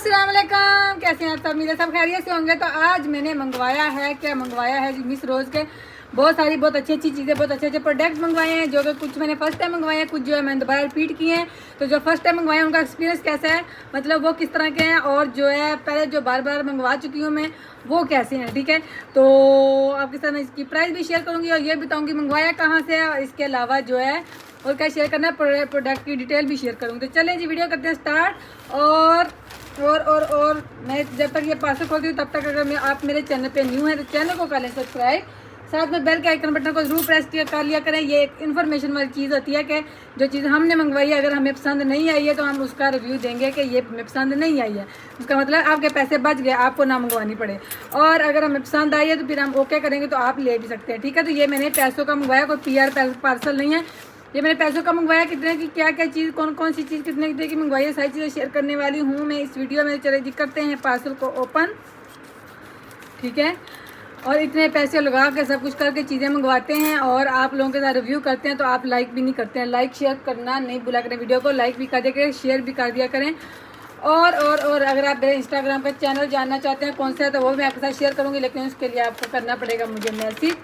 अस्सलाम वालेकुम, कैसे हैं आप सब? मेरे सब खैरियत से होंगे। तो आज मैंने मंगवाया है, क्या मंगवाया है जी, मिस रोज़ के बहुत सारी बहुत अच्छी अच्छी चीज़ें, बहुत अच्छे अच्छे प्रोडक्ट मंगवाए हैं। जो कि कुछ मैंने फर्स्ट टाइम मंगवाए हैं, कुछ जो है मैंने दोबारा रिपीट किए हैं। तो जो फर्स्ट टाइम मंगवाए हैं उनका एक्सपीरियंस कैसा है, मतलब वो किस तरह के हैं, और जो है पहले जो बार बार मंगवा चुकी हूँ मैं वो कैसे हैं। ठीक है, तो आपके साथ मैं इसकी प्राइस भी शेयर करूँगी और ये बताऊँगी मंगवाया कहाँ से है, और इसके अलावा जो है और क्या शेयर करना है, प्रोडक्ट की डिटेल भी शेयर करूँगी। तो चलें जी, वीडियो करते हैं स्टार्ट। और मैं जब तक ये पार्सल खोलती हूँ तब तक अगर आप मेरे चैनल पे न्यू हैं तो चैनल को कर लें सब्सक्राइब, साथ में बेल के आइकन बटन को जरूर प्रेस कर लिया करें। ये एक इन्फॉर्मेशन वाली चीज़ होती है कि जो चीज़ हमने मंगवाई है अगर हमें पसंद नहीं आई है तो हम उसका रिव्यू देंगे कि ये हमें पसंद नहीं आई है। उसका मतलब आपके पैसे बच गए, आपको ना मंगवानी पड़े। और अगर हमें पसंद आई है तो फिर हम ओके करेंगे तो आप ले भी सकते हैं। ठीक है, तो ये मैंने पैसों का मंगवाया, कोई PR पार्सल नहीं है। ये मैंने पैसों का मंगवाया, कितने की क्या क्या चीज़, कौन कौन सी चीज़ कितने की मंगवाई है, सारी चीज़ें शेयर करने वाली हूँ मैं इस वीडियो में। चले जी करते हैं पार्सल को ओपन। ठीक है, और इतने पैसे लगा के सब कुछ करके चीज़ें मंगवाते हैं और आप लोगों के साथ रिव्यू करते हैं तो आप लाइक भी नहीं करते हैं। लाइक शेयर करना नहीं भूला करें, वीडियो को लाइक भी कर दिया करें, शेयर भी कर दिया करें। और अगर आप मेरे इंस्टाग्राम का चैनल जानना चाहते हैं कौन सा है तो वो मैं आपके साथ शेयर करूँगी, लेकिन उसके लिए आपको करना पड़ेगा मुझे मैसेज,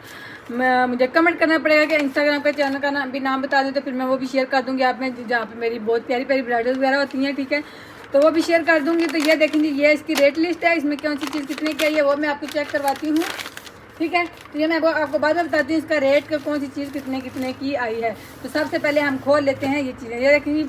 मुझे कमेंट करना पड़ेगा कि इंस्टाग्राम का चैनल का नाम भी नाम बता दें तो फिर मैं वो भी शेयर कर दूँगी आप में, जहाँ पे मेरी बहुत प्यारी प्यारी ब्राइडल वगैरह होती हैं। ठीक है, तो वो भी शेयर कर दूँगी। तो ये देखेंगे, ये इसकी रेट लिस्ट है, इसमें कौन सी चीज़ कितने की आई है वो मैं आपको चेक करवाती हूँ। ठीक है, तो ये मैं आपको बाद में बताती हूँ इसका रेट का, कौन सी चीज़ कितने की आई है। तो सबसे पहले हम खोल लेते हैं ये चीज़ें। ये देखेंगे,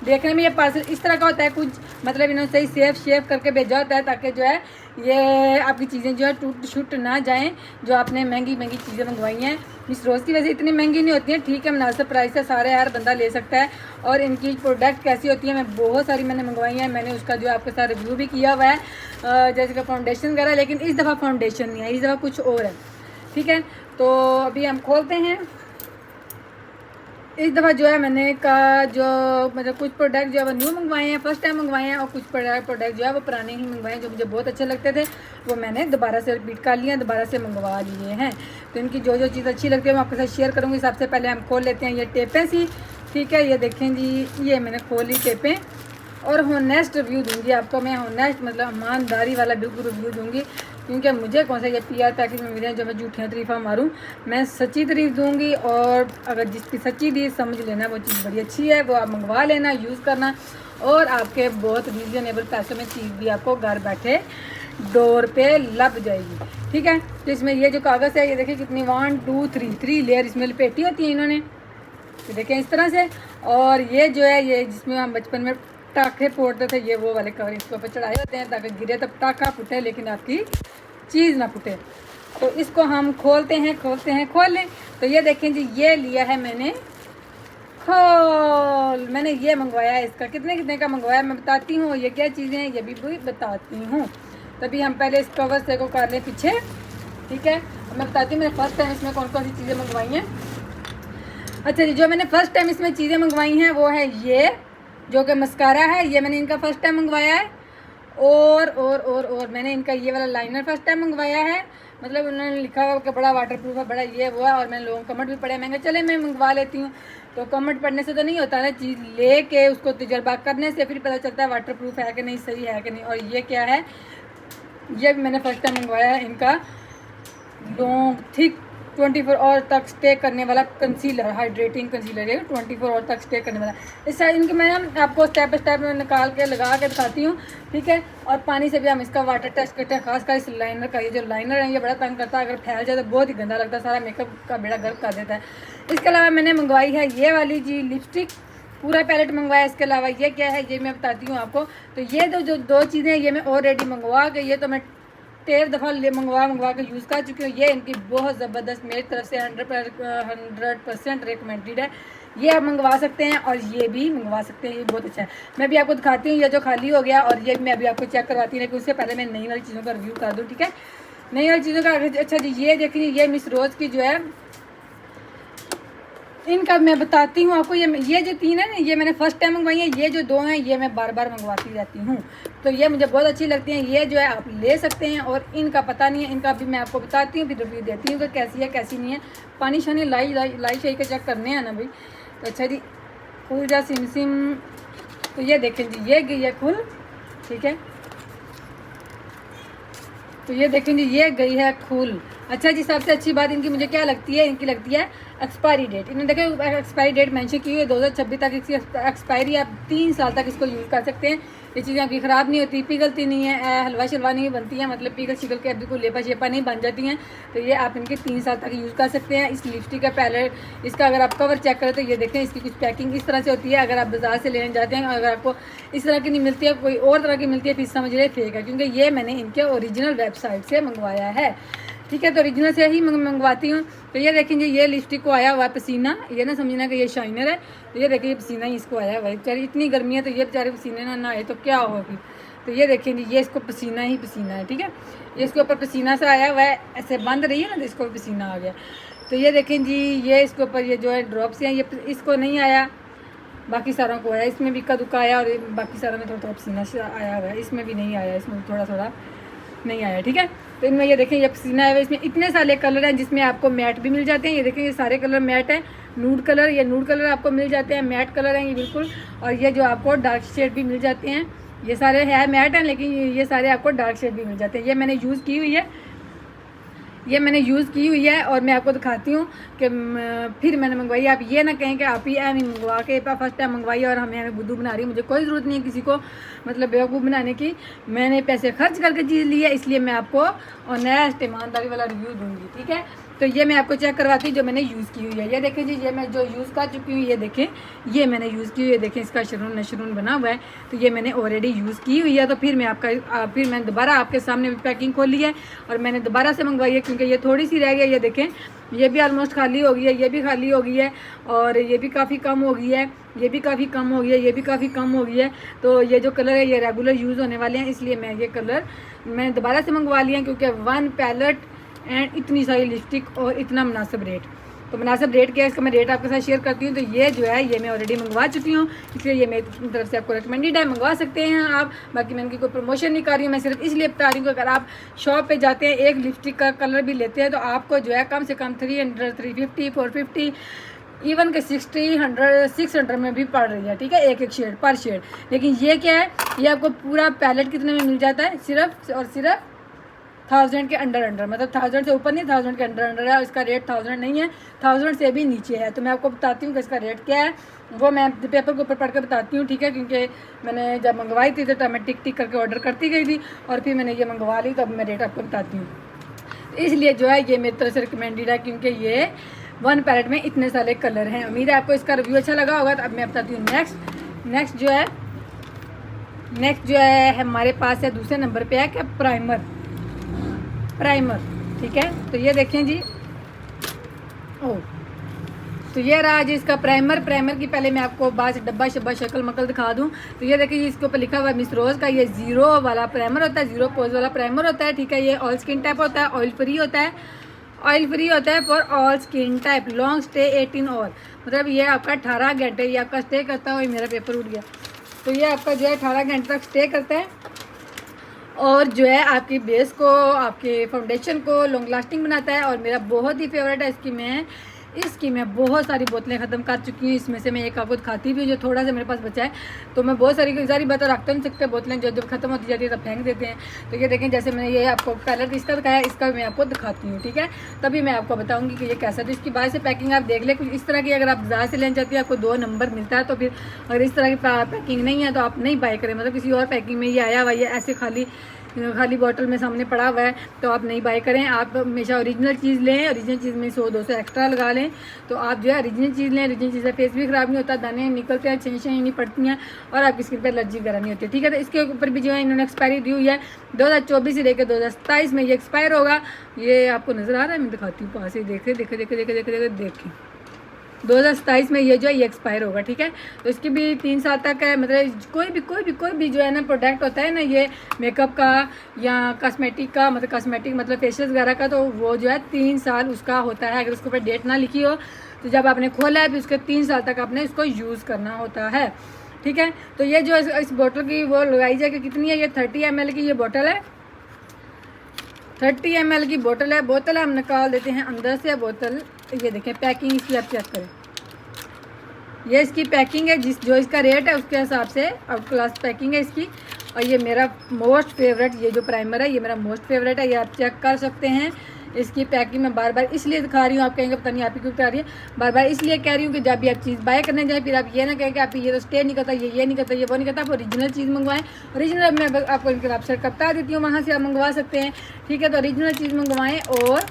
देखने में ये पार्सल इस तरह का होता है, कुछ मतलब इन्होंने सही सेफ शेव करके भेजा होता है ताकि जो है ये आपकी चीज़ें जो है टूट छूट ना जाएं। जो आपने महंगी महंगी चीज़ें मंगवाई हैं मिस रोज़ की, वैसे इतनी महंगी नहीं होती हैं। ठीक है, मुनासिब प्राइस है, सारे हर बंदा ले सकता है। और इनकी प्रोडक्ट कैसी होती है, मैं बहुत सारी मैंने मंगवाई हैं, मैंने उसका जो आपके साथ रिव्यू भी किया हुआ है, जैसे कि फाउंडेशन वगैरह, लेकिन इस दफ़ा फाउंडेशन नहीं है, इस दफ़ा कुछ और है। ठीक है, तो अभी हम खोलते हैं। इस दफ़ा जो है मैंने का जो मतलब कुछ प्रोडक्ट जो है वो न्यू मंगवाए हैं, फर्स्ट टाइम मंगवाए हैं, और कुछ प्रोडक्ट जो है वो पुराने ही मंगवाए हैं जो मुझे बहुत अच्छे लगते थे, वो मैंने दोबारा से रिपीट कर लिए हैं, दोबारा से मंगवा लिए हैं। तो इनकी जो जो चीज़ अच्छी लगती है मैं आपके साथ शेयर करूँगी। सबसे पहले हम खोल लेते हैं ये टेपें सी। ठीक है, ये देखें जी, ये मैंने खोल ली टेपें, और होनेस्ट रिव्यू दूंगी आपको मैं, होनेस्ट मतलब ईमानदारी वाला बिल्कुल रिव्यू दूंगी, क्योंकि मुझे कौन सा ये PR पैकेज में मिले हैं जो मैं झूठियाँ तरीफ़ा मारूं। मैं सच्ची तारीफ दूंगी, और अगर जिसकी सच्ची दी समझ लेना वो चीज़ बड़ी अच्छी है, वो आप मंगवा लेना, यूज़ करना, और आपके बहुत रीज़नेबल पैसों में चीज़ भी आपको घर बैठे डोर पे लग जाएगी। ठीक है, तो इसमें ये जो कागज़ है ये देखिए कितनी 1 2 3 लेयर इसमें लपेटी होती है इन्होंने, तो देखें इस तरह से। और ये जो है ये जिसमें हम बचपन में पटाखे फोड़ते थे, ये वो वाले कवर इसके ऊपर चढ़ाए होते हैं ताकि गिरे तो पटाखा फूटे लेकिन आपकी चीज़ ना फूटे। तो इसको हम खोलते हैं खोल लें। तो ये देखें जी, ये लिया है मैंने मैंने ये मंगवाया है। इसका कितने का मंगवाया मैं बताती हूँ, ये क्या चीज़ें हैं ये भी बताती हूँ। तभी हम पहले इस कवर से को कर लें पीछे। ठीक है, मैं बताती हूँ मैंने फर्स्ट टाइम इसमें कौन कौन सी चीज़ें मंगवाई हैं। अच्छा जी, जो मैंने फ़र्स्ट टाइम इसमें चीज़ें मंगवाई हैं वो है ये जो कि मस्कारा है, ये मैंने इनका फ़र्स्ट टाइम मंगवाया है। और मैंने इनका ये वाला लाइनर फर्स्ट टाइम मंगवाया है। मतलब उन्होंने लिखा हुआ कि बड़ा वाटर प्रूफ है, बड़ा ये वो है, और मैंने लोगों कमेंट भी पढ़े, मैं चले मैं मंगवा लेती हूँ। तो कमेंट पढ़ने से तो नहीं होता ना, चीज़ ले के उसको तजर्बा करने से फिर पता चलता है वाटर प्रूफ है कि नहीं, सही है कि नहीं। और ये क्या है, ये भी मैंने फर्स्ट टाइम मंगवाया है, इनका लॉन्ग थिक 24 आवर तक स्टे करने वाला कंसीलर, हाइड्रेटिंग कंसीलर है, 24 आवर तक स्टे करने वाला। इस साइड इनके मैं आपको स्टेप बाय स्टेप में निकाल के लगा के दिखाती हूँ। ठीक है, और पानी से भी हम इसका वाटर टेस्ट करते हैं, खासकर इस लाइनर का। ये जो लाइनर है ये बड़ा तंग करता है, अगर फैल जाए तो बहुत ही गंदा लगता है, सारा मेकअप का बेड़ा गर्क कर देता है। इसके अलावा मैंने मंगवाई है ये वाली जी लिपस्टिक, पूरा पैलेट मंगवाया। इसके अलावा ये क्या है ये मैं बताती हूँ आपको। तो ये जो दो चीज़ें ये मैं ऑलरेडी मंगवा के, ये तो मैं 13 दफ़ा मंगवा के यूज़ कर चुकी हूँ। ये इनकी बहुत ज़बरदस्त, मेरी तरफ से 100% रिकमेंडेड है। ये आप मंगवा सकते हैं और ये भी मंगवा सकते हैं, ये बहुत अच्छा है। मैं भी आपको दिखाती हूँ ये जो खाली हो गया, और ये मैं अभी आपको चेक करवाती हूँ, लेकिन उससे पहले मैं नई वाली चीज़ों का रिव्यू कर दूँ। ठीक है, नई वाली चीज़ों का। अच्छा जी, ये देखिए, ये मिस रोज़ की जो है इनका मैं बताती हूँ आपको। ये जो 3 है ना, ये मैंने फर्स्ट टाइम मंगवाई है। ये जो 2 हैं ये मैं बार बार मंगवाती रहती हूँ, तो ये मुझे बहुत अच्छी लगती हैं। ये जो है आप ले सकते हैं, और इनका पता नहीं है, इनका भी मैं आपको बताती हूँ, फिर रिव्यू देती हूँ कि कैसी है कैसी नहीं है। पानी शानी लाई शाही के चेक करने हैं ना भाई। तो अच्छा जी, खुल जा सिम। तो ये देखें जी, ये गई है खुल। ठीक है, तो ये देखें जी, ये गई है खुल। अच्छा जी, सबसे अच्छी बात इनकी मुझे क्या लगती है, इनकी लगती है एक्सपायरी डेट। इन्होंने देखें एक्सपायरी डेट मेंशन की हुई है 2026 तक इसकी एक्सपायरी। आप 3 साल तक इसको यूज़ कर सकते हैं। ये चीज़ें आपकी ख़राब नहीं होती, पिघलती नहीं है, हलवा शलवा नहीं बनती है, मतलब पिघल शिकल के बिल्कुल लेपा शेपा नहीं बन जाती हैं। तो ये आप इनके 3 साल तक यूज़ कर सकते हैं। इस लिपस्टिक का पैलेट, इसका अगर आप कवर चेक करें तो ये देखें, इसकी कुछ पैकिंग इस तरह से होती है। अगर आप बाजार से लेने जाते हैं, अगर आपको इस तरह की नहीं मिलती है, कोई और तरह की मिलती है, फिर समझ रहे फेक है, क्योंकि ये मैंने इनके ओरिजिनल वेबसाइट से मंगवाया है। ठीक है, तो ओरिजिनल से ही मंगवाती हूँ। तो ये देखेंगे, ये लिपस्टिक को आया हुआ है पसीना। ये ना समझना कि ये शाइनर है। तो ये देखिए, ये पसीना ही इसको आया हुआ है। बेचारी इतनी गर्मी है, तो ये बेचारे पसीने ना आए तो क्या होगा फिर। तो ये देखेंगे, ये इसको पसीना ही पसीना है। ठीक है, ये इसके ऊपर पसीना से आया हुआ है, ऐसे बंद रही है ना, तो इसको पसीना आ गया। तो ये देखें जी, ये इसके ऊपर ये जो है ड्रॉप्स हैं, ये इसको नहीं आया, बाकी सारों को आया। इसमें भी इक्का दुक्का आया, और बाकी सारों में थोड़ा थोड़ा पसीना से आया हुआ है। इसमें भी नहीं आया, इसमें थोड़ा थोड़ा नहीं आया। ठीक है, तो इनमें ये देखें, ये पसीना है। इसमें इतने सारे कलर हैं, जिसमें आपको मैट भी मिल जाते हैं। ये देखें, ये सारे कलर मैट हैं। नूड कलर, ये नूड कलर आपको मिल जाते हैं, मैट कलर हैं ये बिल्कुल। और ये जो आपको डार्क शेड भी मिल जाते हैं, ये सारे है मैट हैं, लेकिन ये सारे आपको डार्क शेड भी मिल जाते हैं। ये मैंने यूज़ की हुई है, ये मैंने यूज़ की हुई है, और मैं आपको दिखाती हूँ कि फिर मैंने मंगवाई। आप ये ना कहें कि आप ही एम मंगवा के फर्स्ट टाइम मंगवाई और हमें बुद्धू बना रही है। मुझे कोई ज़रूरत नहीं है किसी को मतलब बेवकूफ़ बनाने की। मैंने पैसे खर्च करके चीज़ ली है, इसलिए मैं आपको ऑनेस्ट ईमानदारी वाला रिव्यू दूँगी। ठीक है, तो ये मैं आपको चेक करवाती हूँ जो मैंने यूज़ की हुई है। ये देखें जी, ये मैं जो यूज़ कर चुकी हूँ, ये देखें, ये मैंने यूज़ की हुई है। देखें, इसका शरून नशरून बना हुआ है, तो ये मैंने ऑलरेडी यूज़ की हुई है। तो फिर मैं फिर मैंने दोबारा आपके सामने पैकिंग खोली है, और मैंने दोबारा से मंगवाई है, क्योंकि ये थोड़ी सी रह गई है। ये देखें, ये भी ऑलमोस्ट खाली हो गई है, ये भी खाली हो गई है, और ये भी काफ़ी कम हो गई है, ये भी काफ़ी कम हो गई है, ये भी काफ़ी कम हो गई है। तो ये जो कलर है, ये रेगुलर यूज़ होने वाले हैं, इसलिए मैं ये कलर मैंने दोबारा से मंगवा लिया, क्योंकि 1 पैलेट एंड इतनी सारी लिपस्टिक और इतना मुनासिब रेट। तो मुनासिब रेट क्या है, इसका मैं रेट आपके साथ शेयर करती हूँ। तो ये जो है, ये मैं ऑलरेडी मंगवा चुकी हूँ, इसलिए ये मेरी तरफ से आपको रिकमेंडेड है, मंगवा सकते हैं आप। बाकी मैं इनकी कोई प्रमोशन नहीं कर रही हूँ, मैं सिर्फ इसलिए बता रही हूँ कि अगर आप शॉप पे जाते हैं, एक लिपस्टिक का कलर भी लेते हैं, तो आपको जो है कम से कम 300, 350, 450, इवन के 60, 100, 600 में भी पड़ रही है। ठीक है, एक शेड पर शेड। लेकिन ये क्या है, ये आपको पूरा पैलेट कितने में मिल जाता है, सिर्फ और सिर्फ 1000 के अंडर, मतलब 1000 से ऊपर नहीं, 1000 के अंडर है। इसका रेट 1000 नहीं है, 1000 से भी नीचे है। तो मैं आपको बताती हूँ कि इसका रेट क्या है, वो मैं पेपर के ऊपर पढ़ कर बताती हूँ। ठीक है, क्योंकि मैंने जब मंगवाई थी तो मैं टिक टिक करके ऑर्डर करती गई थी, और फिर मैंने ये मंगवा ली, तो अब मैं रेट आपको बताती हूँ। इसलिए जो है, ये मेरी तरफ से रिकमेंडेड है, क्योंकि ये 1 पैलेट में इतने सारे कलर हैं। उम्मीद है आपको इसका रिव्यू अच्छा लगा होगा। तो अब मैं बताती हूँ नेक्स्ट जो है हमारे पास है दूसरे नंबर पे है क्या, प्राइमर। ठीक है, तो ये देखें जी, तो ये रहा जी इसका प्राइमर की पहले मैं आपको बाद डब्बा शब्बा शक्ल मकल दिखा दूं। तो ये देखिए, इसके ऊपर लिखा हुआ है मिस रोज़ का। ये 0 वाला प्राइमर होता है, 0 पोज वाला प्राइमर होता है। ठीक है, ये ऑल स्किन टाइप होता है, ऑयल फ्री होता है for all skin type, long stay 18 और मतलब ये आपका 18 घंटे ये आपका स्टे करता है। मेरा पेपर उठ गया। तो ये आपका जो है 18 घंटे तक स्टे करता है, और जो है आपकी बेस को, आपके फाउंडेशन को लॉन्ग लास्टिंग बनाता है। और मेरा बहुत ही फेवरेट है इसकी मैं बहुत सारी बोतलें ख़त्म कर चुकी हूँ। इसमें से मैं एक आपको दिखाती भी हूँ, जो थोड़ा सा मेरे पास बचा है। तो मैं बहुत सारी बातें रख तो नहीं सकते, बोतलें जो जब ख़त्म होती जाती है तब फेंक देते हैं। तो ये देखें, जैसे मैंने ये आपको पहले इसका दिखाया, इसका मैं आपको दिखाती हूँ। ठीक है, तभी मैं आपको बताऊँगी कि ये कैसा। तो इसकी बाहर से पैकिंग आप देख लें, कुछ इस तरह की। अगर आप बाजार से लेना चाहती है, आपको 2 नंबर मिलता है। तो फिर अगर इस तरह की पैकिंग नहीं है तो आप नहीं बाय करें, मतलब किसी और पैकिंग में ये आया हुआ, ये ऐसे खाली बॉटल में सामने पड़ा हुआ है, तो आप नहीं बाय करें। आप हमेशा ओरिजिनल चीज़ लें, ओरिजिनल चीज़ में 100-200 एक्स्ट्रा लगा लें। तो आप जो है ओरिजिनल चीज़ लें, ओरिजिनल चीज़ से फेस भी ख़राब नहीं होता, दाने निकलते हैं, छें नहीं पड़ती हैं, और आपकी स्किन पर एलर्जी वगैरह नहीं होती है। ठीक है, तो इसके ऊपर भी जो है इन्होंने एक्सपायरी दी हुई है, 2024 से लेकर 2027 में ये एक्सपायर होगा। ये आपको नज़र आ रहा है, मैं दिखाती हूँ पास से, देखें 2027 में ये जो है ये एक्सपायर होगा। ठीक है, तो इसकी भी 3 साल तक है। मतलब कोई भी जो है ना प्रोडक्ट होता है ना, ये मेकअप का या कॉस्मेटिक का, मतलब फेशियल वगैरह का, तो वो जो है 3 साल उसका होता है। अगर उसके ऊपर डेट ना लिखी हो, तो जब आपने खोला है, फिर उसके 3 साल तक आपने इसको यूज़ करना होता है। ठीक है, तो ये जो इस बोतल की वो लगाई जाए कि कितनी है, ये 30 ml की ये बोतल है, 30 ml की बोतल हम निकाल देते हैं अंदर से बोतल। ये देखें पैकिंग इसकी, आप चेक करें, ये इसकी पैकिंग है, जो इसका रेट है उसके हिसाब से आउट क्लास पैकिंग है इसकी। और ये मेरा मोस्ट फेवरेट, ये जो प्राइमर है ये मेरा मोस्ट फेवरेट है। ये आप चेक कर सकते हैं। इसकी पैकिंग मैं बार बार इसलिए दिखा रही हूँ, आप कहेंगे पता नहीं आप ही क्यों दिखा रही है, बार बार इसलिए कह रही हूँ कि जब भी आप चीज़ बाय करने जाए फिर आप ये ना कहें कि आप ये तो स्टे नहीं करता, ये नहीं करता, ये वो नहीं करता। आप ओरिजिनल चीज़ मंगवाएं। ओरिजिनल मैं आपको इनके वेबसाइट का बता देती हूँ, वहाँ से आप मंगवा सकते हैं। ठीक है, तो ओरिजिनल चीज़ मंगवाएं और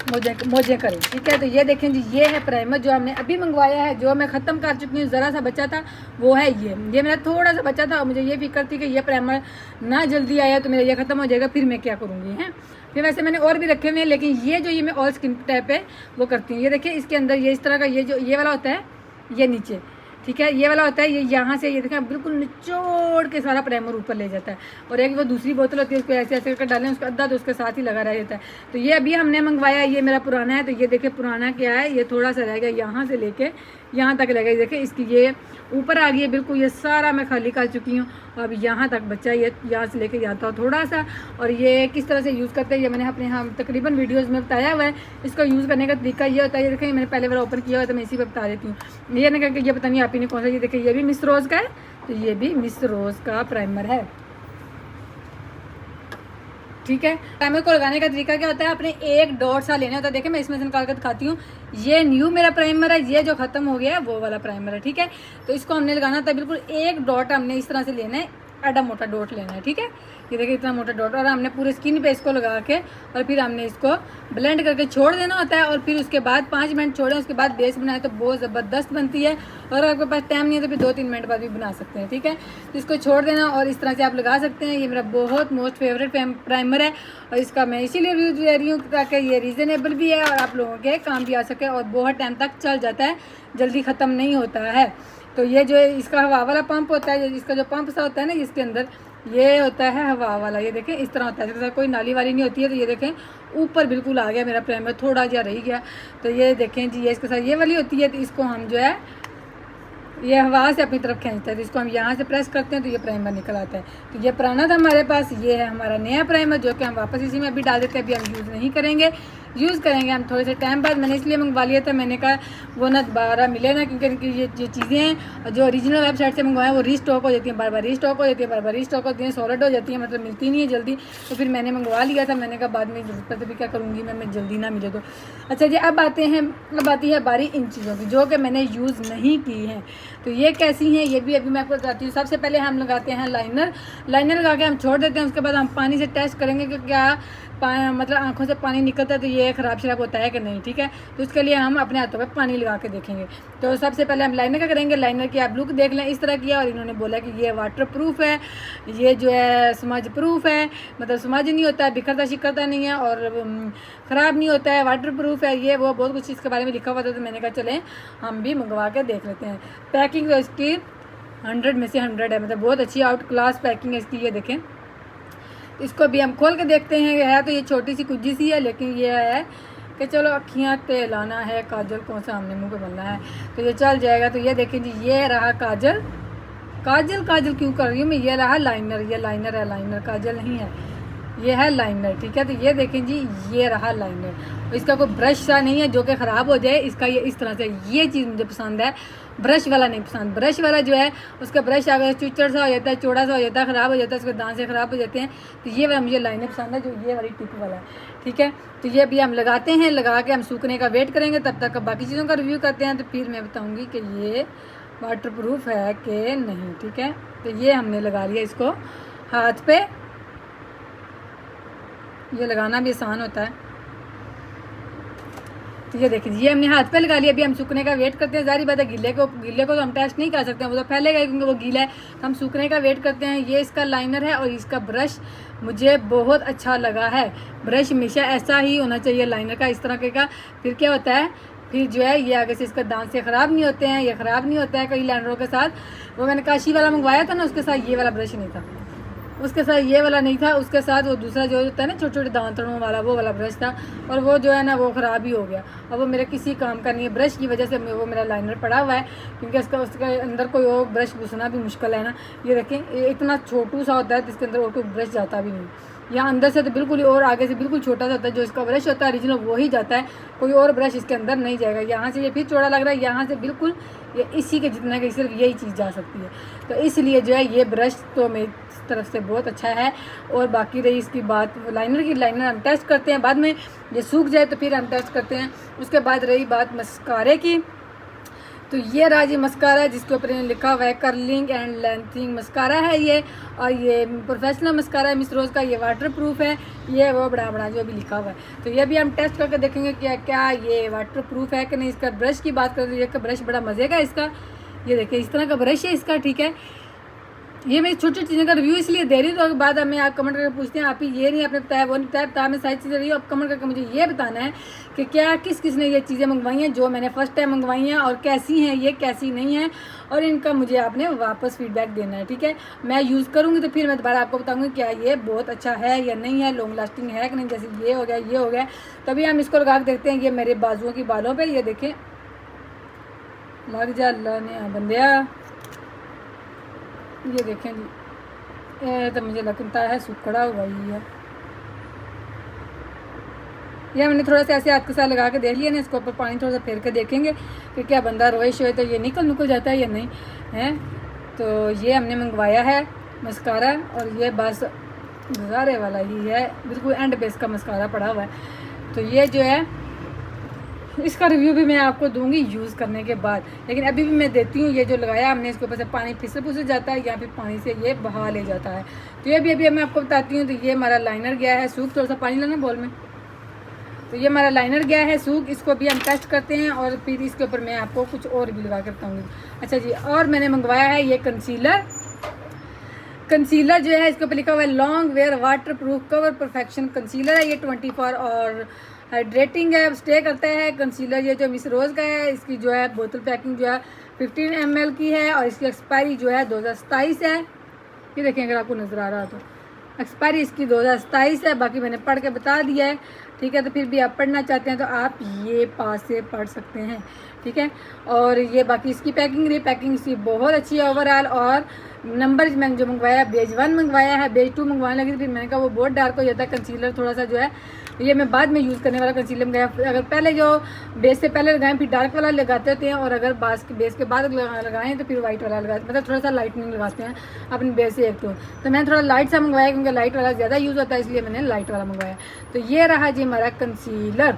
मौजें करें। ठीक है, तो ये देखें जी, ये है प्राइमर जो हमने अभी मंगवाया है, जो मैं ख़त्म कर चुकी हूँ। ज़रा सा बचा था वो है ये मेरा थोड़ा सा बचा था और मुझे ये फिक्र थी कि ये प्राइमर ना जल्दी आया तो मेरा ये ख़त्म हो जाएगा, फिर मैं क्या करूँगी हैं। फिर वैसे मैंने और भी रखे हुए हैं, लेकिन ये जो ये मैं ऑल स्किन टाइप है वो करती हूँ। ये देखिए, इसके अंदर ये इस तरह का ये वाला होता है, ये नीचे। ठीक है, ये वाला होता है, ये यहाँ से ये देखें बिल्कुल निचोड़ के सारा प्राइमर ऊपर ले जाता है। और एक वो दूसरी बोतल होती है, उसको ऐसे ऐसे करके डालें, उसका अद्धा तो उसके साथ ही लगा रह जाता है। तो ये अभी हमने मंगवाया, ये मेरा पुराना है। तो ये देखिए पुराना क्या है, ये थोड़ा सा रह गया, यहाँ से लेके यहाँ तक रह गया। देखिए इसकी ये ऊपर आ गई है बिल्कुल, ये सारा मैं खाली कर चुकी हूँ। अब यहाँ तक बच्चा, ये यहाँ से लेके जाता हूँ थोड़ा सा। और ये किस तरह से यूज़ करते हैं ये मैंने अपने यहाँ तकरीबन वीडियोज़ में बताया हुआ है। इसका यूज़ करने का तरीका ये होता है, ये देखिए मैंने पहले बार ओपन किया हुआ तो मैं इसी पर बता देती हूँ। ये ना करके ये पता नहीं आप ही ने कौन सा, ये देखिए ये भी मिस रोज़ का है, तो ये भी मिस रोज़ का प्राइमर है। ठीक है, प्राइमर को लगाने का तरीका क्या होता है, अपने एक डॉट सा लेना होता है। देखिए मैं इसमें से निकाल कर दिखाती हूँ। ये न्यू मेरा प्राइमर है, ये जो खत्म हो गया है वो वाला प्राइमर है। ठीक है, तो इसको हमने लगाना था बिल्कुल एक डॉट हमने इस तरह से लेना है, एडा मोटा डॉट लेना है। ठीक है, ये देखिए इतना मोटा डॉट, और हमने पूरे स्किन पे इसको लगा के और फिर हमने इसको ब्लेंड करके छोड़ देना होता है। और फिर उसके बाद 5 मिनट छोड़ें, उसके बाद बेस बनाए तो बहुत ज़बरदस्त बनती है। और आपके पास टाइम नहीं है तो फिर 2-3 मिनट बाद भी बना सकते हैं। ठीक है, तो इसको छोड़ देना और इस तरह से आप लगा सकते हैं। ये मेरा बहुत मोस्ट फेवरेट प्राइमर है और इसका मैं इसीलिए रिव्यू दे रही हूँ ताकि ये रीज़नेबल भी है और आप लोगों के काम भी आ सके और बहुत टाइम तक चल जाता है, जल्दी ख़त्म नहीं होता है। तो ये जो इसका हवा वाला पंप होता है, इसका जो पंप सा होता है ना, इसके अंदर ये होता है हवा वाला। ये देखें इस तरह होता है, जैसे कोई नाली वाली नहीं होती है। तो ये देखें ऊपर बिल्कुल आ गया मेरा प्राइमर, थोड़ा जा रह गया। तो ये देखें जी, ये इसके साथ ये वाली होती है, तो इसको हम जो है ये हवा से अपनी तरफ खींचता है। तो इसको हम यहाँ से प्रेस करते हैं तो ये प्राइमर निकल आता है। तो ये पुराना था हमारे पास, ये है हमारा नया प्राइमर जो कि हम वापस इसी में अभी डाल देते हैं। अभी हम यूज़ नहीं करेंगे, यूज़ करेंगे हम थोड़े से टाइम बाद। मैंने इसलिए मंगवा लिया था, मैंने कहा वो ना दोबारा मिले ना, क्योंकि इनकी ये जो चीज़ें हैं जो ओरिजिनल वेबसाइट से मंगवाएं वो रीस्टॉक हो जाती हैं, बार बार रीस्टॉक हो जाती है, बार बार रीस्टॉक होती हैं, सॉलिड हो जाती है, मतलब मिलती नहीं है जल्दी। तो फिर मैंने मंगवा लिया था, मैंने कहा बाद में जरूरत पड़ती भी क्या करूँगी मैं जल्दी ना मिले तो। अच्छा जी, अब आती है बारी इन चीज़ों की जो कि मैंने यूज़ नहीं की हैं। तो ये कैसी हैं ये भी अभी मैं आपको बताती हूँ। सबसे पहले हम लगाते हैं लाइनर लगा के हम छोड़ देते हैं। उसके बाद हम पानी से टेस्ट करेंगे कि क्या मतलब आंखों से पानी निकलता है तो ये ख़राब शराब होता है कि नहीं। ठीक है, तो उसके लिए हम अपने हाथों पे पानी लगा के देखेंगे। तो सबसे पहले हम लाइनर का करेंगे। लाइनर की आप लुक देख लें, इस तरह किया और इन्होंने बोला कि ये वाटर प्रूफ है, ये जो है समझ प्रूफ है, मतलब समझ नहीं होता है, बिखरता शिकरता नहीं है और ख़राब नहीं होता है, वाटर प्रूफ है, ये वो बहुत कुछ इसके बारे में लिखा हुआ था। तो मैंने कहा चलें हम भी मंगवा के देख लेते हैं। पैकिंग तो इसकी 100 में से 100 है, मतलब बहुत अच्छी आउट क्लास पैकिंग है इसकी। ये देखें, इसको भी हम खोल के देखते हैं। है तो ये छोटी सी कुजी सी है, लेकिन ये है कि चलो अखियाँ लाना है, काजल कौन सा हमने मुंह पे बनना है तो ये चल जाएगा। तो ये देखें जी, ये रहा काजल क्यों कर रही हूँ मैं, ये रहा लाइनर, ये लाइनर है, लाइनर काजल नहीं है, ये है लाइनर। ठीक है, तो ये देखें जी, ये रहा लाइनर। इसका कोई ब्रश सा नहीं है जो कि ख़राब हो जाए, इसका ये इस तरह से, ये चीज़ मुझे पसंद है। ब्रश वाला नहीं पसंद, ब्रश वाला जो है उसका ब्रश अगर चुचड़ सा हो जाता है, चौड़ा सा हो जाता है, ख़राब हो जाता है, उसके दांत से ख़राब हो जाते हैं। तो ये वाला मुझे लाइनर पसंद है, जो ये वाली टिप वाला है। ठीक है, तो ये भी हम लगाते हैं, लगा के हम सूखने का वेट करेंगे, तब तक बाकी चीज़ों का रिव्यू करते हैं। तो फिर मैं बताऊँगी कि ये वाटर प्रूफ है कि नहीं। ठीक है, तो ये हमने लगा लिया इसको हाथ पे, ये लगाना भी आसान होता है। तो ये देखिए, ये हमने हाथ पे लगा लिया। अभी हम सूखने का वेट करते हैं। जारी बात है, गिले को तो हम टेस्ट नहीं कर सकते हैं, वो तो फैलेगा क्योंकि वो गीला है। तो हम सूखने का वेट करते हैं। ये इसका लाइनर है और इसका ब्रश मुझे बहुत अच्छा लगा है। ब्रश हमेशा ऐसा ही होना चाहिए लाइनर का, इस तरह का। फिर क्या होता है, फिर जो है ये आगे से इसका दांत से ख़राब नहीं होते हैं, ये ख़राब नहीं होता है कई लाइनरों के साथ। वो मैंने काशी वाला मंगवाया था ना, उसके साथ ये वाला ब्रश नहीं था, उसके साथ ये वाला नहीं था, उसके साथ वो दूसरा जो होता है ना छोटे छोटे दांतड़ों वाला, वो वाला ब्रश था। और वो जो है ना वो ख़राब ही हो गया, और वो मेरा किसी काम का नहीं है। ब्रश की वजह से वो मेरा लाइनर पड़ा हुआ है, क्योंकि उसके अंदर कोई और ब्रश घुसना भी मुश्किल है ना। ये देखें, ये इतना छोटू सा होता है जिसके अंदर और कोई ब्रश जाता भी नहीं। यहाँ अंदर से तो बिल्कुल ही और आगे से बिल्कुल छोटा सा होता है, जो इसका ब्रश होता है ओरिजिनल वो ही जाता है, कोई और ब्रश इसके अंदर नहीं जाएगा। यहाँ से ये फिर चौड़ा लग रहा है, यहाँ से बिल्कुल ये इसी के जितना कि सिर्फ यही चीज़ जा सकती है। तो इसलिए जो है ये ब्रश तो मेरी तरफ से बहुत अच्छा है। और बाकी रही इसकी बात लाइनर की, लाइनर हम टेस्ट करते हैं बाद में, ये सूख जाए तो फिर हम टेस्ट करते हैं। उसके बाद रही बात मस्कारे की, तो ये रहा जी मस्कारा, जिसके ऊपर लिखा हुआ है कर्लिंग एंड लेंथिंग मस्कारा है ये, और ये प्रोफेशनल मस्कारा है मिस रोज़ का, ये वाटर प्रूफ है, ये वो बड़ा बड़ा जो भी लिखा हुआ है। तो ये भी हम टेस्ट करके देखेंगे क्या क्या ये वाटर प्रूफ है कि नहीं। इसका ब्रश की बात करें तो ये का ब्रश बड़ा मज़े का है इसका, ये देखिए इस तरह का ब्रश है इसका, ठीक है। ये मेरी छोटी छोटी चीज़ों का रिव्यू इसलिए दे रही हूँ, तो बाद हमें आप कमेंट करके पूछते हैं आप ही ये नहीं आपने बताया वो नहीं बताया मैं सारी चीज़ें रही हूँ। आप कमेंट करके मुझे ये बताना है कि क्या किस किस ने ये चीज़ें मंगवाई हैं जो मैंने फर्स्ट टाइम मंगवाई हैं, और कैसी हैं ये कैसी नहीं हैं, और इनका मुझे आपने वापस फीडबैक देना है, ठीक है। मैं यूज़ करूँगी तो फिर मैं दोबारा आपको बताऊँगी क्या ये बहुत अच्छा है या नहीं है, लॉन्ग लास्टिंग है कि नहीं। जैसे ये हो गया ये हो गया, तभी हम इसको लगा के देखते हैं। ये मेरे बाजुओं की बालों पर, ये देखें लग जा अल्लाह ने बंदिया, ये देखें जी, ये तो मुझे लगता है सुखड़ा हुआ ही है। ये मैंने थोड़ा सा ऐसे हाथ के साथ लगा के देख लिया ना, इसके ऊपर पानी थोड़ा सा फेर के देखेंगे कि क्या बंदा रोए शोए तो ये निकल जाता है या नहीं है। तो ये हमने मंगवाया है मस्कारा, और ये बस गुजारे वाला ही है, बिल्कुल एंड पे इसका मस्कारा पड़ा हुआ है। तो ये जो है इसका रिव्यू भी मैं आपको दूंगी यूज़ करने के बाद, लेकिन अभी भी मैं देती हूँ। ये जो लगाया हमने इसके ऊपर से पानी फिसल जाता है या फिर पानी से ये बहा ले जाता है। तो ये भी अभी मैं आपको बताती हूँ। तो ये हमारा लाइनर गया है सूख, थोड़ा सा पानी लेना बॉल में। तो ये हमारा लाइनर गया है सूख, इसको भी हम टेस्ट करते हैं और फिर इसके ऊपर मैं आपको कुछ और भी लगा कर बताऊँगी। अच्छा जी, और मैंने मंगवाया है ये कंसीलर जो है इसके ऊपर लिखा हुआ है long where water proof cover perfection concealer है। ये 24 और हाइड्रेटिंग है, स्टे करता है कंसीलर। ये जो मिस रोज़ का है, इसकी जो है बोतल पैकिंग जो है 15 ml की है, और इसकी एक्सपायरी जो है 2027 है। ये देखें अगर आपको नज़र आ रहा तो एक्सपायरी इसकी 2027 है। बाकी मैंने पढ़ के बता दिया है, ठीक है। तो फिर भी आप पढ़ना चाहते हैं तो आप ये पास से पढ़ सकते हैं, ठीक है। और ये बाकी इसकी पैकिंग रही, पैकिंग इसकी बहुत अच्छी है ओवरऑल। और नंबर मैंने जो मंगवाया बेज 1 मंगवाया है, बेज 2 मंगवाने लगी, फिर मैंने कहा वो बहुत डार्क हो जाता है कंसीलर थोड़ा सा जो है, ये मैं बाद में यूज़ करने वाला कंसीलर मंगाया। अगर पहले जो बेस से पहले लगाएं फिर डार्क वाला लगाते होते हैं, और अगर बेस के बाद लगाएं तो फिर वाइट वाला लगाते, मतलब थोड़ा सा लाइटनिंग लगाते हैं अपनी बेस से एक तो मैंने थोड़ा लाइट सा मंगवाया क्योंकि लाइट वाला ज़्यादा यूज़ होता है, इसलिए मैंने लाइट वाला मंगवाया। तो ये रहा जी हमारा कंसीलर,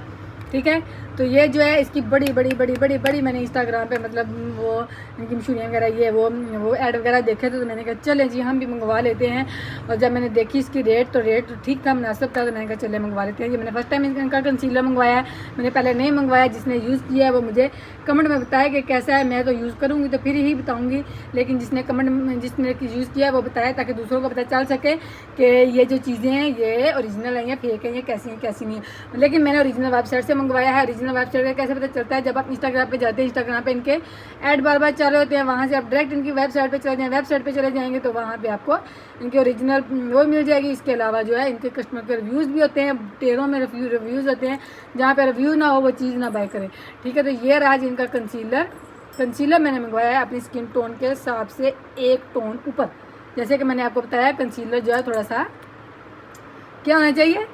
ठीक है। तो ये जो है इसकी बड़ी मैंने इंस्टाग्राम पे मतलब वो इनकी मशहूरियाँ वगैरह ये वो ऐड वगैरह देखे थे, तो मैंने कहा चलें जी हम भी मंगवा लेते हैं। और जब मैंने देखी इसकी रेट तो रेट ठीक था, मुनासिब था, तो मैंने कहा चले मंगवा लेते हैं। ये मैंने फर्स्ट टाइम इनका कंसीलर मंगवाया है, मैंने पहले नहीं मंगवाया। जिसने यूज़ किया है वो मुझे कमेंट में बताया कि कैसा है। मैं तो यूज़ करूँगी तो फिर ही बताऊँगी, लेकिन जिसने यूज़ किया है वो बताया ताकि दूसरों को पता चल सके कि ये जो चीज़ें हैं ये ओरिजिनल हैं या फेक हैं, ये कैसी हैं कैसी नहीं है। लेकिन मैंने ओरिजिनल वेबसाइट से मंगवाया है। ओरिजिनल वेबसाइट का कैसे पता चलता है, जब आप इंस्टाग्राम पे जाते हैं, इंस्टाग्राम पे इनके ऐड बार बार चल रहे होते हैं, वहाँ से आप डायरेक्ट इनकी वेबसाइट पे चले जाएँ, वेबसाइट पे चले जाएंगे तो वहाँ पे आपको इनकी ओरिजिनल वो मिल जाएगी। इसके अलावा जो है इनके कस्टमर के रिव्यूज़ भी होते हैं, टेरों में रिव्यूज़ होते हैं, जहाँ पे रिव्यू ना हो वो चीज़ ना बाय करें, ठीक है। तो ये रहा जी इनका कंसीलर मैंने मंगवाया है अपनी स्किन टोन के हिसाब से एक टोन ऊपर। जैसे कि मैंने आपको बताया कंसीलर जो है थोड़ा सा क्या होना चाहिए,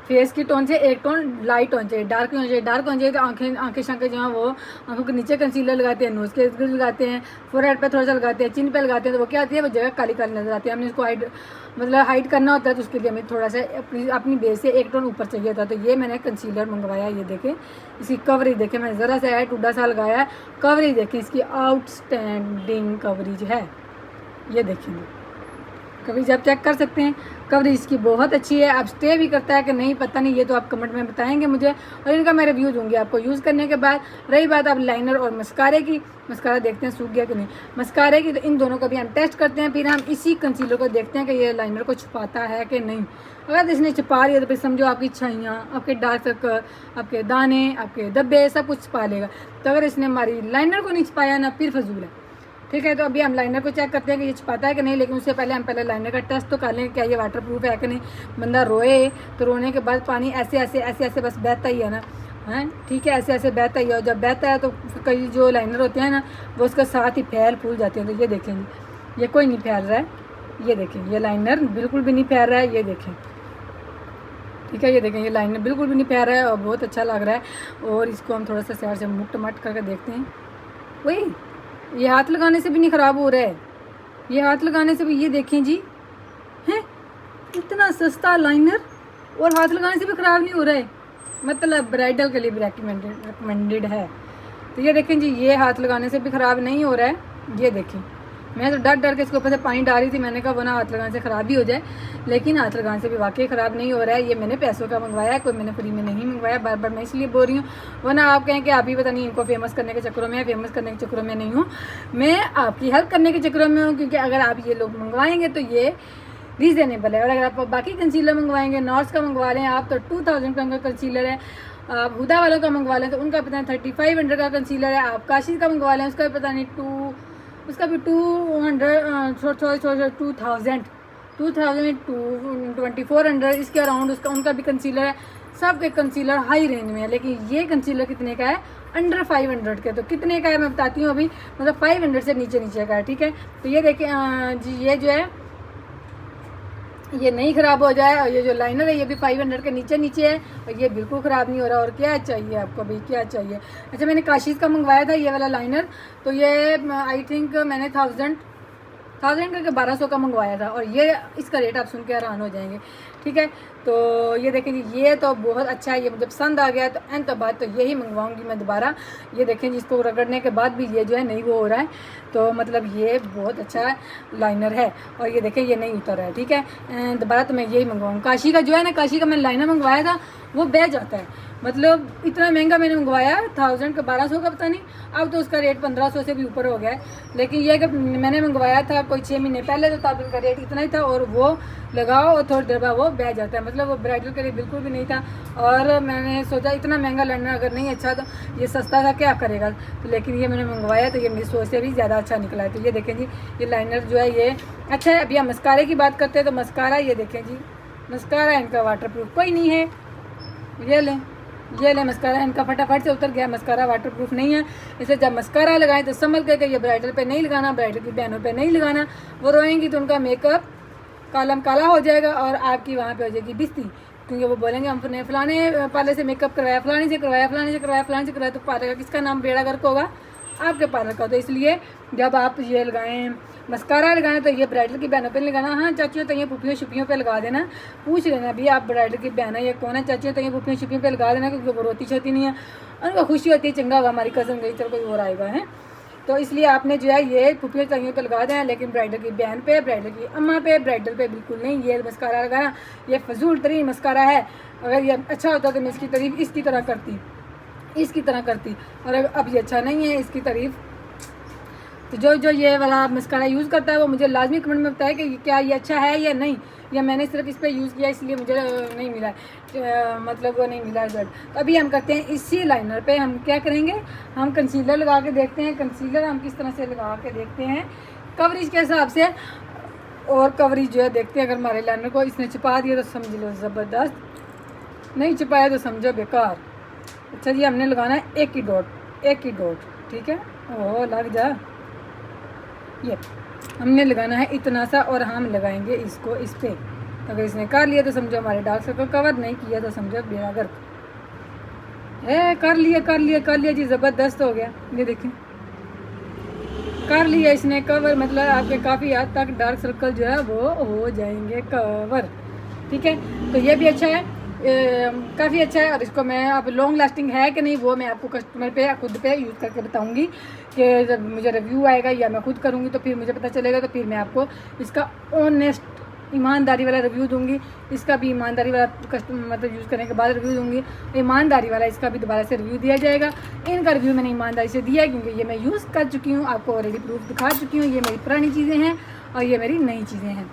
फेस की टोन से एक टोन लाइट होना चाहिए, डार्क होना चाहिए। डार्क होना चाहिए तो आंखें शांखें जो हैं वो आंखों के नीचे कंसीलर लगाते हैं, नोज़ के इर्द गिर्द लगाते हैं, फोरहेड पे थोड़ा सा लगाते हैं, चिन पे लगाते हैं, तो वो क्या आती है वो जगह काली काली नजर आती है। हमने इसको हाइड करना होता है, तो उसके लिए हमें थोड़ा सा अपनी बेस से एक टोन ऊपर चाहिए था। तो ये मैंने कंसीलर मंगवाया। ये देखें इसकी कवरेज देखें, मैंने ज़रा सा है टूडा सा लगाया है। कवरेज देखें इसकी आउटस्टैंडिंग कवरेज है, ये देखेंगे कवरेज आप चेक कर सकते हैं। कवरेज इसकी बहुत अच्छी है। अब स्टे भी करता है कि नहीं पता नहीं, ये तो आप कमेंट में बताएंगे मुझे, और इनका मैं रिव्यू दूंगी आपको यूज़ करने के बाद। रही बात अब लाइनर और मस्कारे की, मस्कारा देखते हैं सूख गया कि नहीं मस्कारे की, तो इन दोनों को भी हम टेस्ट करते हैं। फिर हम इसी कंसीलर को देखते हैं कि ये लाइनर को छुपाता है कि नहीं। अगर इसने छुपा लिया तो फिर समझो आपकी छाइयाँ, आपके डार्क सर्कल, आपके दाने, आपके धब्बे सब कुछ छुपा लेगा। तो अगर इसने हमारी लाइनर को नहीं छुपाया ना फिर फजूल है, ठीक है। तो अभी हम लाइनर को चेक करते हैं कि ये छुपाता है कि नहीं, लेकिन उससे पहले हम लाइनर का टेस्ट तो कर लें क्या ये वाटर प्रूफ है कि नहीं। बंदा रोए तो रोने के बाद पानी ऐसे ऐसे बस बहता ही है ना, हैं, ठीक है, ऐसे बहता ही है। और जब बहता है तो कई जो लाइनर होते हैं ना वो उसके साथ ही फूल जाते हैं। तो ये देखेंगे ये कोई नहीं फैल रहा है, ये देखें ये लाइनर बिल्कुल भी नहीं फैल रहा है, ये देखें ठीक है। ये देखें, ये लाइनर बिल्कुल भी नहीं प्यारा है और बहुत अच्छा लग रहा है। और इसको हम थोड़ा सा साइड से मुट मट करके देखते हैं। वही ये हाथ लगाने से भी नहीं ख़राब हो रहा है, ये हाथ लगाने से भी, ये देखें जी, हैं इतना सस्ता लाइनर और हाथ लगाने से भी ख़राब नहीं हो रहा है। मतलब ब्राइडल के लिए भी रिकमेंडेड है। तो ये देखें जी, ये हाथ लगाने से भी ख़राब नहीं हो रहा है। ये देखें, मैं तो डर डर के इसके ऊपर से पानी डाल रही थी, मैंने कहा वरना हाथ लगाने से ख़राब भी हो जाए, लेकिन हाथ लगाने से भी वाकई ख़राब नहीं हो रहा है। ये मैंने पैसों का मंगवाया है, कोई मैंने फ्री में नहीं मंगवाया। बार बार मैं इसलिए बोल रही हूँ, वरना आप कहें कि आप ही पता नहीं इनको फेमस करने के चक्करों में, फेमस करने के चक्करों में नहीं हूँ, मैं आपकी हेल्प करने के चक्करों में हूँ। क्योंकि अगर आप ये लोग मंगवाएंगे तो ये रीज़नेबल है। और अगर आप बाकी कंसीलर मंगवाएंगे, नॉर्स का मंगवा लें आप तो 2000 का उनका कंसीलर है। आप हुदा वालों का मंगवा लें तो उनका पता नहीं 3500 का कंसीलर है। आप काशी का मंगवा लें उसका भी पता नहीं उसका भी 2400 इसके अराउंड उसका उनका भी कंसीलर है। सब के कंसीलर हाई रेंज में है, लेकिन ये कंसीलर कितने का है? अंडर 500 के। तो कितने का है मैं बताती हूँ अभी, मतलब 500 से नीचे नीचे का है। ठीक है, तो ये देखें जी, ये जो है ये नहीं ख़राब हो जाए। और ये जो लाइनर है ये भी 500 के नीचे नीचे है और ये बिल्कुल ख़राब नहीं हो रहा। और क्या चाहिए आपको भाई, क्या चाहिए? अच्छा, मैंने काशीज़ का मंगवाया था ये वाला लाइनर, तो ये आई थिंक मैंने 1000 का 1200 का मंगवाया था। और ये इसका रेट आप सुन के हैरान हो जाएंगे। ठीक है, तो ये देखें जी, ये तो बहुत अच्छा है, ये मुझे पसंद आ गया। तो एंड तो बात तो यही मंगवाऊंगी मैं दोबारा। ये देखें जी, इसको रगड़ने के बाद भी ये जो है नहीं वो हो रहा है, तो मतलब ये बहुत अच्छा लाइनर है। और ये देखें ये नहीं उतर रहा है। ठीक है, दोबारा तो मैं यही मंगवाऊँगी। काशी का जो है ना, काशी का मैंने लाइनर मंगवाया था वो बह जाता है। मतलब इतना महंगा मैंने मंगवाया 1000 का 1200 का पता नहीं, अब तो उसका रेट 1500 से भी ऊपर हो गया है। लेकिन ये कि मैंने मंगवाया था कोई 6 महीने पहले, तो तब उनका रेट इतना ही था। और वो लगाओ और थोड़ी देर बाद वो बह जाता है, मतलब वो ब्राइडल के लिए बिल्कुल भी नहीं था। और मैंने सोचा इतना महंगा लाइनर अगर नहीं अच्छा तो ये सस्ता था, क्या करेगा। तो लेकिन ये मैंने मंगवाया तो ये मेरी सोच से भी ज़्यादा अच्छा निकला है। तो ये देखें जी, ये लाइनर जो है ये अच्छा है। अभी हम मस्कारे की बात करते हैं तो मस्कारा, ये देखें जी, मस्कारा इनका वाटर प्रूफ कोई नहीं है। ये ले मस्कारा इनका फटाफट से उतर गया। मस्कारा वाटर प्रूफ नहीं है, इसलिए जब मस्कारा लगाएं तो समझ के ये ब्राइडल पे नहीं लगाना, ब्राइडल की बहनों पे नहीं लगाना। वो रोएंगी तो उनका मेकअप काला हो जाएगा और आपकी वहाँ पे हो जाएगी बिस्ती। क्योंकि वो बोलेंगे हमने फलाने पार्लर से मेकअप करवाया, फलाने से करवाया, तो पार्लर का किसका नाम बेड़ा गर्क होगा? आपके पार्लर का। तो इसलिए जब आप ये लगाएं, मस्कारा लगाएं, तो ये ब्राइडल की बहनों पे लगाना। हाँ चाचियों तो ये पुप्पियों शुपियों पे लगा देना, पूछ लेना भी आप ब्राइडल की बहन है ये कौन है, चाचियों तो ये पुप्पियों शुपियों पे लगा देना, क्योंकि वो रोती छोती नहीं है, उनको खुशी होती है चंगा हुआ हमारी कज़न गई, चलो कोई और आएगा है। तो इसलिए आपने जो है ये पुप्पियों चाहिए पे लगा देना, लेकिन ब्राइडल की बहन पे, ब्राइडल की अम्मा पे, ब्राइडल पे बिल्कुल नहीं। ये मस्कारा लगाना ये फजूल तरीन मस्कारा है। अगर ये अच्छा होता तो मैं इसकी तारीफ इसकी तरह करती, और अब ये अच्छा नहीं है, इसकी तारीफ। तो जो ये वाला मस्कारा यूज़ करता है वो मुझे लाजमी कमेंट में बताए कि क्या ये अच्छा है या नहीं, या मैंने सिर्फ इस पर यूज़ किया इसलिए मुझे नहीं मिला, मतलब वो नहीं मिला रिजल्ट। तो अभी हम करते हैं इसी लाइनर पे हम क्या करेंगे, हम कंसीलर लगा के देखते हैं। कंसीलर हम किस तरह से लगा के देखते हैं कवरेज के हिसाब से, और कवरेज जो है देखते हैं। अगर हमारे लाइनर को इसने छिपा दिया तो समझ लो ज़बरदस्त, नहीं छिपाया तो समझो बेकार। अच्छा जी, हमने लगाना है एक ही डॉट। ठीक है, ओह लग जा, ये हमने लगाना है इतना सा, और हम लगाएंगे इसको इस पे। अगर इसने कर लिया तो समझो हमारे डार्क सर्कल कवर, नहीं किया तो समझो बेड़ा गर्क है। कर लिया जी, ज़बरदस्त हो गया। ये देखें कर लिया इसने कवर, मतलब आपके काफ़ी हद तक डार्क सर्कल जो है वो हो जाएंगे कवर। ठीक है, तो ये भी अच्छा है, काफ़ी अच्छा है। और इसको मैं अब लॉन्ग लास्टिंग है कि नहीं वो मैं आपको कस्टमर पे खुद पे यूज़ करके बताऊंगी, कि जब मुझे रिव्यू आएगा या मैं खुद करूँगी तो फिर मुझे पता चलेगा। तो फिर मैं आपको इसका ऑनेस्ट ईमानदारी वाला रिव्यू दूंगी, इसका भी ईमानदारी वाला मतलब यूज़ करने के बाद रिव्यू दूंगी। ईमानदारी वाला इसका भी दोबारा से रिव्यू दिया जाएगा। इनका रिव्यू मैंने ईमानदारी से दिया है क्योंकि ये मैं यूज़ कर चुकी हूँ, आपको ऑलरेडी प्रूफ दिखा चुकी हूँ। ये मेरी पुरानी चीज़ें हैं और ये मेरी नई चीज़ें हैं।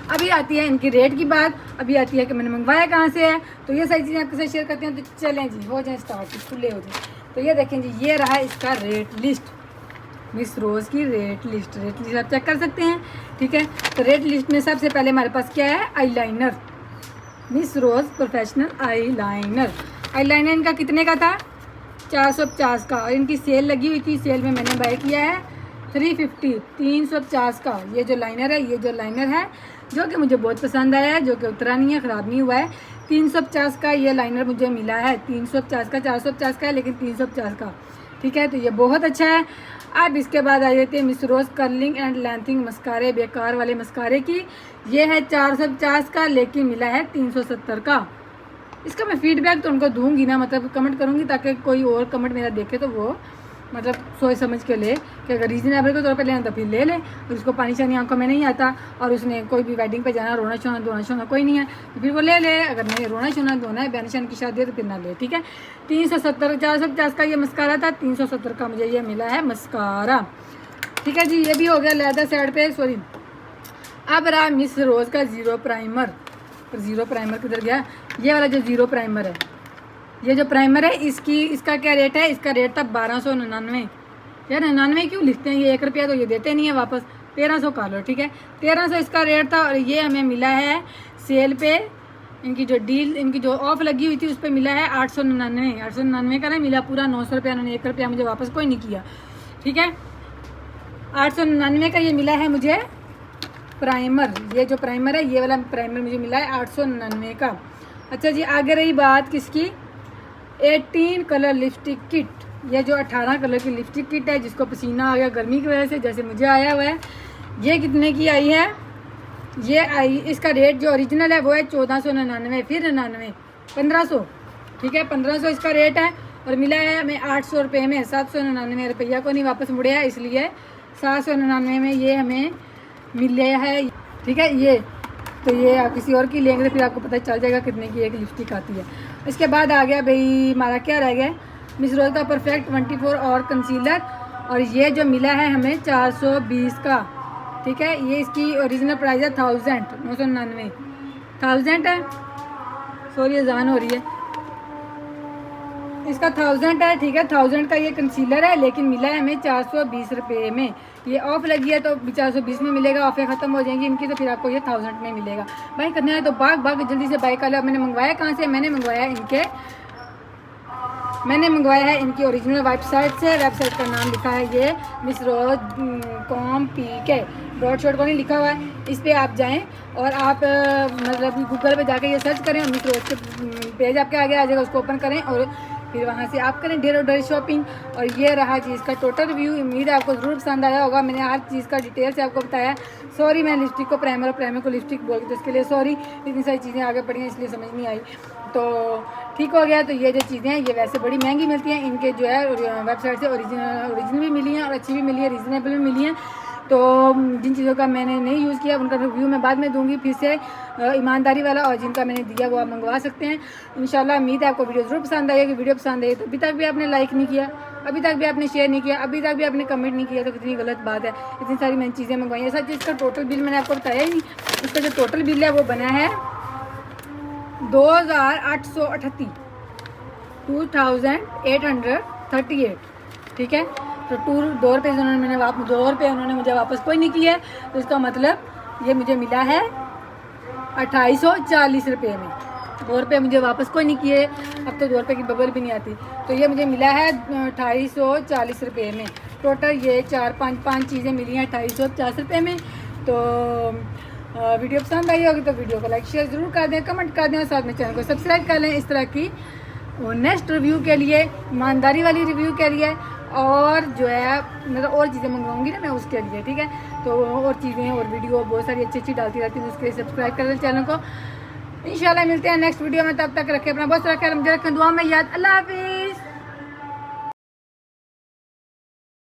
अभी आती है इनकी रेट की बात, अभी आती है कि मैंने मंगवाया कहाँ से है। तो ये सारी चीज़ें आपके साथ शेयर करते हैं। तो चलें जी, हो जाए स्टार्ट, खुले हो जाए। तो ये देखें जी, ये रहा इसका रेट लिस्ट, मिस रोज़ की रेट लिस्ट आप चेक कर सकते हैं। ठीक है, तो रेट लिस्ट में सबसे पहले हमारे पास क्या है, आईलाइनर, मिस रोज़ प्रोफेशनल आईलाइनर इनका कितने का था, 450 का। और इनकी सेल लगी हुई थी, सेल में मैंने बाय किया है 350 का। ये जो लाइनर है जो कि मुझे बहुत पसंद आया है, जो कि उतरा नहीं है, ख़राब नहीं हुआ है। 350 का ये लाइनर मुझे मिला है, 350 का, 450 का है लेकिन 350 का, ठीक है। तो ये बहुत अच्छा है। अब इसके बाद आ जाते हैं Miss Rose curling and lengthening मस्कारे, बेकार वाले मस्कारे की। ये है 450 का लेकिन मिला है 370 का। इसका मैं फीडबैक तो उनको दूंगी ना, मतलब कमेंट करूंगी ताकि कोई और कमेंट मेरा देखे तो वो मतलब सोच समझ के ले कि अगर रीजनेबल के तौर पर लेना तो फिर ले ले। और उसको पानी शानी आंखों में नहीं आता और उसने कोई भी वेडिंग पे जाना, रोना शोना धोना शोना कोई नहीं है तो फिर वो ले ले। अगर नहीं रोना शोना धोना है, बहन शान की शादी है तो फिर ना ले, ठीक है। 370 450 का ये मस्कारा था, 370 का मुझे ये मिला है मस्कारा, ठीक है जी। ये भी हो गया लहदा साइड पे, सॉरी। अब रहा मिस रोज़ का ज़ीरो प्राइमर। ज़ीरो प्राइमर किधर गया? ये वाला जो ज़ीरो प्राइमर है, ये जो प्राइमर है इसका क्या रेट है? इसका रेट था 1299। यार 99 क्यों लिखते हैं? ये 1 रुपया तो ये देते नहीं है वापस, 1300 का लो, ठीक है। 1300 इसका रेट था और ये हमें मिला है सेल पे, इनकी जो डील, इनकी जो ऑफ लगी हुई थी उस पर मिला है 899। 899 का नहीं मिला, पूरा 900 रुपया। उन्होंने 1 रुपया मुझे वापस कोई नहीं किया, ठीक है। 899 का ये मिला है मुझे प्राइमर। ये जो प्राइमर है, ये वाला प्राइमर मुझे मिला है 899 का। अच्छा जी, आगे रही बात किसकी? 18 कलर लिपस्टिक किट। ये जो 18 कलर की लिपस्टिक किट है जिसको पसीना आ गया गर्मी की वजह से, जैसे मुझे आया हुआ है, ये कितने की आई है? ये आई, इसका रेट जो ओरिजिनल है वो है 1499, फिर 99, 1500, ठीक है। 1500 इसका रेट है और मिला है हमें 800 रुपये में। 799 रुपया को नहीं वापस मुड़े है, इसलिए 799 में ये हमें मिल गया है, ठीक है। ये तो ये आप किसी और की लेंगे तो फिर आपको पता चल जाएगा कितने की एक लिपस्टिक आती है। इसके बाद आ गया भाई हमारा क्या रह गया, मिस रोज़ का परफेक्ट 24 और कंसीलर, और ये जो मिला है हमें 420 का, ठीक है। ये इसकी ओरिजिनल प्राइस है 999 है, सॉरी अजान हो रही है, इसका 1000 है, ठीक है। 1000 का ये कंसीलर है लेकिन मिला है हमें 420 रुपये में। ये ऑफ लगी है तो 420 में मिलेगा, ऑफें ख़त्म हो जाएंगी इनकी तो फिर आपको ये 1000 में मिलेगा। भाई करना है तो भाग जल्दी से बाई कर लो। मैंने मंगवाया कहाँ से? मैंने मंगवाया है इनकी ओरिजिनल वेबसाइट से। वेबसाइट का नाम लिखा है ये मिस रोज कॉम PK, डॉट शॉट को नहीं लिखा हुआ है। इस पर आप जाएं और आप मतलब गूगल पे जाके ये सर्च करें और मिस रोज के पेज आपके आगे आ जाएगा, उसको ओपन करें और फिर वहाँ से आप करें ढेर और ढेर शॉपिंग। और ये रहा जी इसका टोटल रिव्यू। उम्मीद है आपको ज़रूर पसंद आया होगा। मैंने हर चीज़ का डिटेल से आपको बताया। सॉरी मैं लिपस्टिक को प्राइमर और प्राइमर को लिपस्टिक बोल के, तो इसके लिए सॉरी। इतनी सारी चीज़ें आगे पड़ी हैं इसलिए समझ नहीं आई, तो ठीक हो गया। तो ये जो चीज़ें हैं ये वैसे बड़ी महंगी मिलती हैं, इनके जो है वेबसाइट से ओरिजिनल भी मिली हैं और अच्छी भी मिली है, रीज़नेबल भी मिली हैं। तो जिन चीज़ों का मैंने नहीं यूज़ किया उनका रिव्यू मैं बाद में दूंगी फिर से ईमानदारी वाला, और जिनका मैंने दिया वो आप मंगवा सकते हैं इंशाल्लाह। उम्मीद है आपको वीडियो ज़रूर पसंद आएगी। वीडियो पसंद आई तो अभी तक भी आपने लाइक नहीं किया, अभी तक भी आपने शेयर नहीं किया, अभी तक भी आपने कमेंट नहीं किया, तो कितनी गलत बात है। इतनी सारी मैंने चीज़ें मंगवाई हैं। सच इसका टोटल बिल मैंने आपको बताया ही नहीं। इसका जो टोटल बिल है वो बना है 2838, 2838, ठीक है। तो 2 रुपये उन्होंने मुझे वापस कोई नहीं किया, तो इसका मतलब ये मुझे मिला है 2840 रुपये में। 2 रुपये मुझे वापस कोई नहीं किए, अब तो 2 रुपये की बबल भी नहीं आती। तो ये मुझे मिला है 2840 रुपये में। टोटल ये 4-5 चीज़ें मिली हैं 2850 रुपये में। तो वीडियो पसंद आई होगी तो वीडियो को लाइक शेयर ज़रूर कर दें, कमेंट कर दें और साथ में चैनल को सब्सक्राइब कर लें इस तरह की नेक्स्ट रिव्यू के लिए, ईमानदारी वाली रिव्यू के लिए, और जो है मतलब और चीज़ें मंगवाऊंगी ना मैं उसके लिए, ठीक है। तो और चीज़ें और वीडियो बहुत सारी अच्छी डालती रहती हूँ, उसके लिए सब्सक्राइब कर लें चैनल को। इंशाल्लाह मिलते हैं नेक्स्ट वीडियो में, तब तक रखें अपना बहुत सारा ख्याल, मुझे रखें दुआ में याद। अल्लाह हाफिज़।